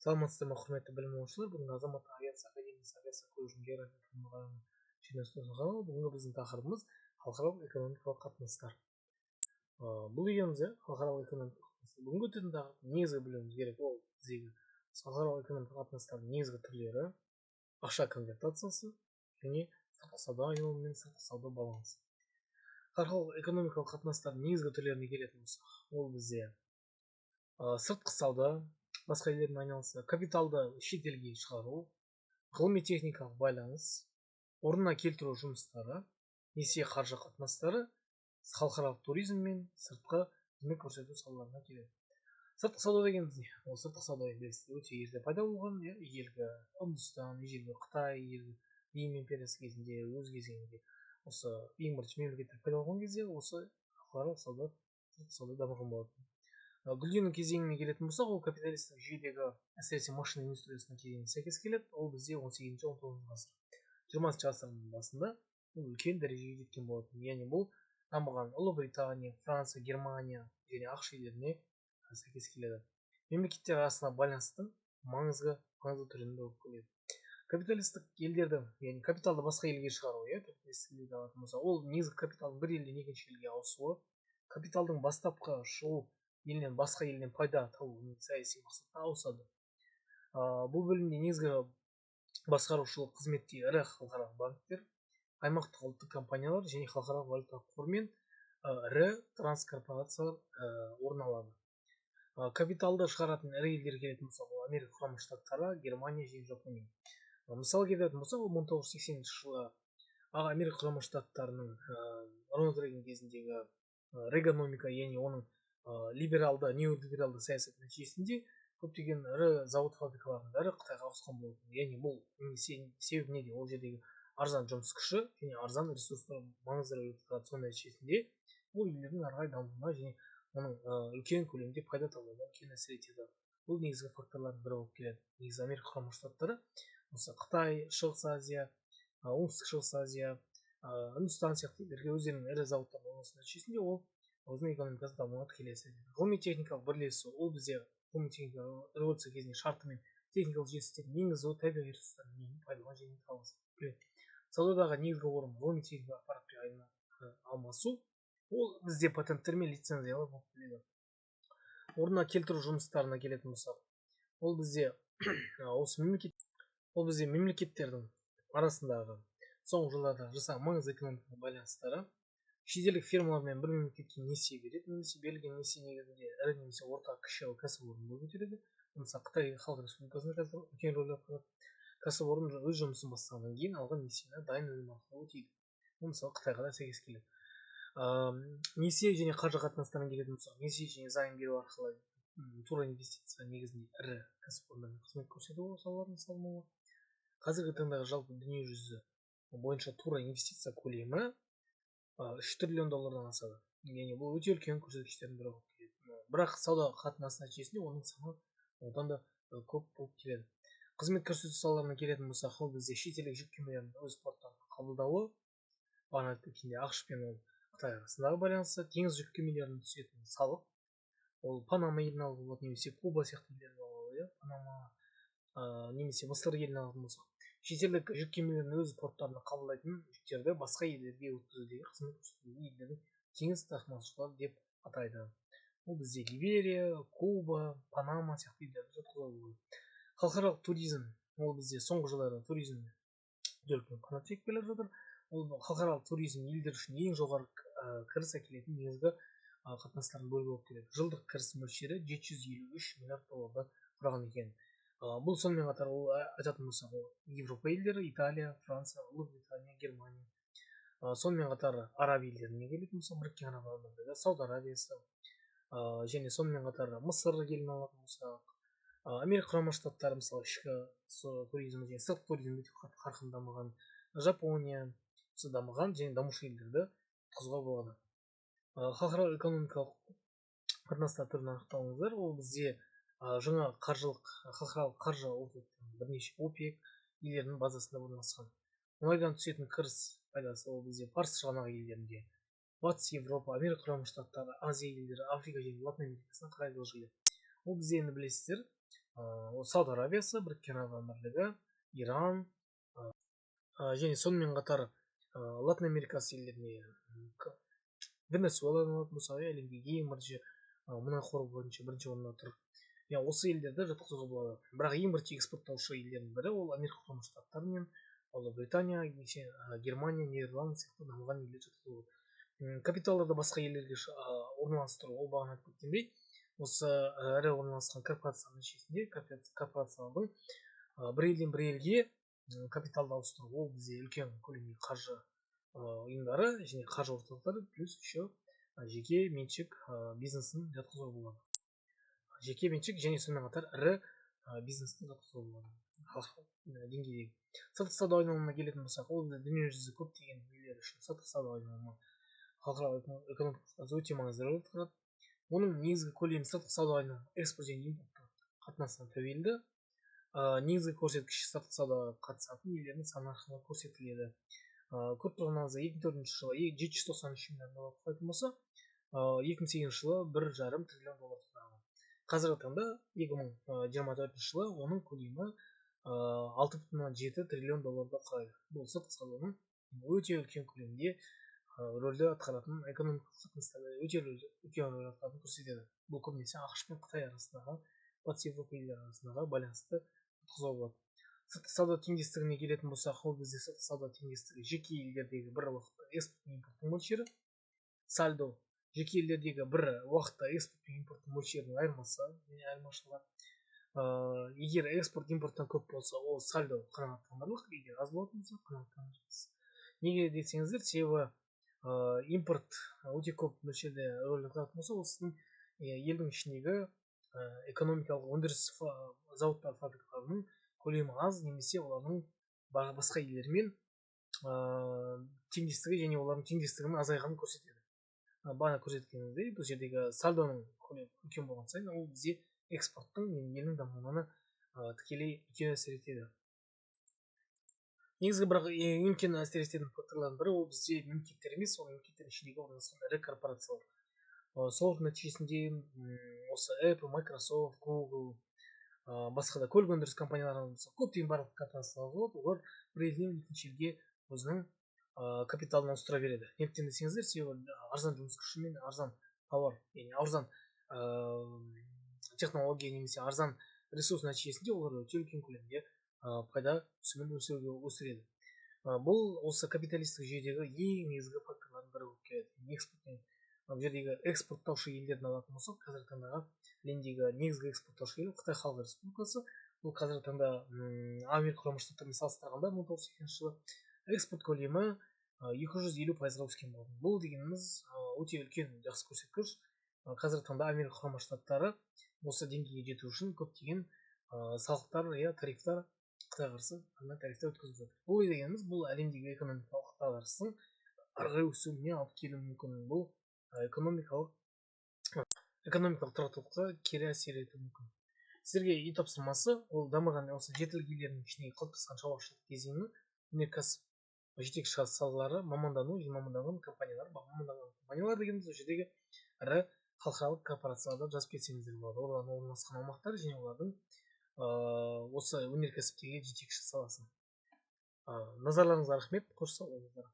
Саламатсыздар ма, құрметті білім алушылар. Бүгін азаматтық авиация академиясы авиация колледжінің география мұғалімі Шенеунов. Бүгінгі біздің тақырыбымыз халықаралық экономикалық қатынастар. Бұл дегеніміз халықаралық экономикалық қатынастар. Бүгінгі өтетін тақырып негізгі білуіміз керек. Ол біздегі халықаралық экономикалық қатынастардың негізгі түрлері, ақша конвертациясы және сыртқы сауда айналымы мен сыртқы сауда балансы. Халықаралық экономикалық қатынастардың негізгі түрлеріне келетін болсақ, ол бізде сыртқы сауда, басқа елдермен айналысы, капиталды шетелге шығару, ғылыми техникалық байланыс, орнына келтіру жұмыстары, несие қаржы қатынастары, халықаралық туризм мен сыртқы қызмет көрсету салаларына келеді. Сыртқы сауда дегеніміз не? Ол сыртқы сауда өте ерте пайда болған, ежелгі Үндістан, ежелгі Қытай, ежелгі Рим империясы кезінде, өз кезеңінде осы ең бірінші мемлекеттер пайда болған кезде осы халықаралық сауда дамыған болатын. Гүлдену кезеңіне келетін болсақ, ол капиталистік жүйедегі әсіресе машина индустриясының кезеңіне сәйкес келеді. Ол бізде 18-19 ғасыр. 20 ғасырдың басында үлкен дәрежеге жеткен болатын. Яғни бұл дамыған Ұлыбритания, Франция, Германия және ақш елдеріне сәйкес келеді. Мемлекеттер арасында байланыстың маңызды түрінде болып келеді. Капиталистік елдерді, яғни капиталды басқа елге шығару, ол негізгі капиталдың бір елден екінші елге ауысуы, капиталдың бастапқы шығу елінен басқа елден пайда табу саяси мақсатта ауысады. Бұл бөлімде негізгі басқарушылық қызметте ірі халықаралық банктер, аймақтық ұлттық компаниялар және халықаралық валюталық қор мен ірі транскорпорациялар орын алады. Капиталды шығаратын ірі елдер келетін болсақ, ол Америка құрама штаттары, Германия және Жапония. Мысалы келетін болсақ, 1980 жылы Америка құрама штаттарының Рональд Рейган кезіндегі Рейганомика, яғни оның либералды, неолибералды саясат нәтижесінде көптеген ірі завод фабрикалардың бәрі Қытайға ауысқан болатын. Яғни бұл себеп неде? Ол жердегі арзан жұмыс күші және арзан ресурстар маңызды рөл атқарады. Соның нәтижесінде бұл елдердің ары қарай дамуына және оның үлкен көлемде пайда табуына үлкен әсер етеді. Бұл негізгі факторлардың бірі болып келеді. Негізі Америка құрама штаттары осы Қытай, Шығыс Азия, оңтүстік Шығыс Азия, Үндістан сияқты елдерге өздерінің ірі заводтардың орналасу нәтижесінде ол өзінің экономикасы дамуына тікелей әсер етеді. Ғылыми техникалық бірлесу, ол бізде ғылыми техникалық революция кезінде шарты мен техникалық жетістіктердің енгізу, табиғи ресурстардың пайдалану және таласы. Саудадағы негізгі орын ғылыми техникалық ақпаратпен алмасу, ол бізде патенттер мен лицензиялар болып келеді. Орнына келтіру жұмыстарына келетін болсақ, ол бізде мемлекеттердің арасындағы соңғы жылдарда жасаған маңызды экономикалық байланыстары, шетелдік фирмалармен бір мемлекетке несие береді, немесе берілген несие негізінде ірі немесе орта кіші кәсіпорын бой көтереді. Мысалы Қытай Халық Республикасында қазір үлкен рөл атқарады. Кәсіпорын өз жұмысын бастағаннан кейін алған несиені дайын өнім арқылы өтейді. Мысалы Қытайға да сәйкес келеді. Несие және қаржы қатынастарына келетін болсақ, несие және займ беру арқылы тура инвестиция негізінде ірі кәсіпорындар мен қызмет көрсету салаларының салынуы. Қазіргі таңдағы жалпы дүние жүзі бойынша тура инвестиция көлемі $3 триллион асады. Яғни бұл өте үлкен көрсеткіштердің бірі болып келеді. Бірақ сауда қатынасы нәтижесінде оның саны одан да көп болып келеді. Қызмет көрсету салаларына келетін болсақ, ол бізде шетелдік жүк кемелерінің өз порттарына қабылдауы, бағана айтып кеткендей ақш пен Қытай арасындағы байланысы, теңіз жүк кемелеріне түсетін салық, ол Панама елін алуға болады, немесе Куба сияқты елдерді алуға, Панама немесе Мысыр елін алатын болсақ, шетелдік жүк кемелерінің өз порттарына қабылдайтын жүктерді басқа елдерге өткізудегі қызмет көрсететін елдердің теңіз тасымалдаушылары деп атайды. Ол бізде Либерия, Куба, Панама сияқты елдерді жатқызуға болады. Халықаралық туризм, ол бізде соңғы жылдары туризм үлкен қанат жегіп келе жатыр. Ол халықаралық туризм елдер үшін ең жоғары кіріс әкелетін негізгі қатынастардың бөлігі болып келеді. Жылдық кіріс мөлшері $753 миллиард құраған екен. Бұл сонымен қатар ол айтатын болсақ, Европа елдері, Италия, Франция, Ұлыбритания, Германия. Сонымен қатар араб елдеріне келетін болсақ, Біріккен Араб Әмірліктері, Сауд Арабиясы және сонымен қатар Мысыр елін алатын болсақ, Америка құрама штаттары, мысалы ішкі туризм және сыртқы туризм өте қарқынды дамыған, Жапония дамыған және дамушы елдерді жатқызуға болады. Халықаралық экономикалық қатынастар түрін анықтауыңыздар, ол бізде жаңа халықаралық қаржы орталықтарының бірнеше ОПЕК елдерінің базасында орналасқан. Мұнайдан түсетін кіріс пайдасы ол бізде Парсы шығанағы елдерінде, Батыс Европа, Америка құрама штаттары, Азия елдері, Африка және Латын Америкасына қарай жылжиды. Ол бізде енді білесіздер, Сауд Арабиясы, Біріккен Араб Әмірлігі, Иран және сонымен қатар Латын Америкасы елдеріне Венесуэланы алатын болсақ, әлемдегі ең бірінші мұнай қоры бойынша бірінші орында тұр. Осы елдерді жатқызуға болады. Бірақ ең бірінші экспорттаушы елдердің бірі ол Америка Құрама Штаттары мен Ұлыбритания, Германия, Нидерланд сияқты дамыған елдер жатқызуға болады. Капиталдарды басқа елдерге орналастыру, ол бағана айтып кеткендей, осы ірі орналасқан корпорациялардың нәтижесінде корпорациялардың бір елден бір елге капиталды ауыстыру, ол бізде үлкен көлемде қаржы ұйымдары және қаржы орталықтары плюс еще жеке меншік бизнесін жатқызуға болады. Жеке меншік және сонымен қатар ірі бизнесті жатқызуға болады. Халықаралық деңгейдегі сыртқы сауда айналымына келетін болсақ, ол дүниежүзі көптеген елдер үшін сыртқы сауда айналымы халықаралық экономикада өте маңызды рөл атқарады. Оның негізгі көлемі сыртқы сауда айналымы экспорт және импорт қатынасына тәуелді. Негізгі көрсеткіш сыртқы саудаға қатысатын елдердің саны арқылы көрсетіледі. Көп тұрғыныңызда 2004 жылы 793 миллион доллар құрайтын болса, 2008 жылы 1,5 триллион доллар құраған. Қазіргі таңда 2024 жылы оның көлемі 6,7 триллион долларды құрайды. Бұл сыртқы сауданың өте үлкен көлемде рөлді атқаратын, экономикалық қатынастарда өте үлкен рөл атқаратынын көрсетеді. Бұл көбінесе ақш пен Қытай арасындағы, батыс Еуропа елдері арасындағы байланысты жатқызуға болады. Сыртқы сауда теңдестігіне келетін болсақ, ол бізде сыртқы сауда теңдестігі жеке елдердегі бір уақытта экспорт пен импорттың мөлшері, сальдо жеке елдердегі бір уақытта экспорт пен импорттың мөлшерінің айырмашылығы. Егер экспорт импорттан көп болса, ол сальдо қанағаттанарлық, егер аз болатын болса, қанағаттанарлықсыз. Неге десеңіздер, себебі импорт өте көп мөлшерде рөл атқаратын болса, ол сіздің елдің ішіндегі экономикалық өндіріс зауыттар, фабрикаларының көлемі аз, немесе олардың басқа елдермен теңдестігі және олардың теңдестігінің азайғанын көрсетеді. Бағана көрсеткеніміздей, бұл жердегі сальдоның көлемі үлкен болған сайын, ол бізде экспорттың мен елдің дамуына тікелей үлкен әсер етеді. Негізгі бірақ ең үлкен әсер ететін факторлардың бірі ол бізде мемлекеттер емес, ол мемлекеттердің ішіндегі орналасқан ірі корпорациялар. Сол нәтижесінде осы Apple, Microsoft, Google, басқа да көлік өндіріс компаниялары болса, көптеген барлық корпорациялар болады, олар бір елден екінші елге өзінің капиталын ауыстыра береді. Неліктен десеңіздер, себебі арзан жұмыс күші мен арзан тауар, яғни арзан технология немесе арзан ресурс нәтижесінде олар өте үлкен көлемде пайда түсімін өсіреді. Бұл осы капиталистік жүйедегі ең негізгі факторлардың бірі болып келеді. Экспорт бұл жердегі экспорттаушы елдерін алатын болсақ, қазіргі таңдағы әлемдегі негізгі экспорттаушы ел Қытай Халық Республикасы. Бұл қазіргі таңда Америка Құрама Штаттарымен салыстырғанда 1982 жылы экспорт көлемі 250%-ға өскен болатын. Бұл дегеніміз өте үлкен жақсы көрсеткіш. Қазіргі таңда Америка Құрама Штаттары осы деңгейге жету үшін көптеген салықтар, тарифтар Қытайға қарсы тарифтар өткізіп жатыр. Бұл дегеніміз бұл әлемдегі экономикалық дағдарыстың ары қарай өсуіне алып келуі мүмкін. Бұл экономикалық тұрақтылыққа кері әсер етуі мүмкін. Сіздерге үй тапсырмасы ол дамыған осы жетілік елдердің ішіндегі қалыптасқан шаруашылық кезеңінің өнеркәсіп жетекші салалары, мамандану және маманданған компаниялар. Маманданған компаниялар дегеніміз ол жердегі ірі халықаралық корпорацияларды жазып кетсеңіздер болады. Олардың орналасқан аумақтар және олардың осы өнеркәсіптегі жетекші саласы. Назарларыңызға рахмет. Қош сау болыңыздар.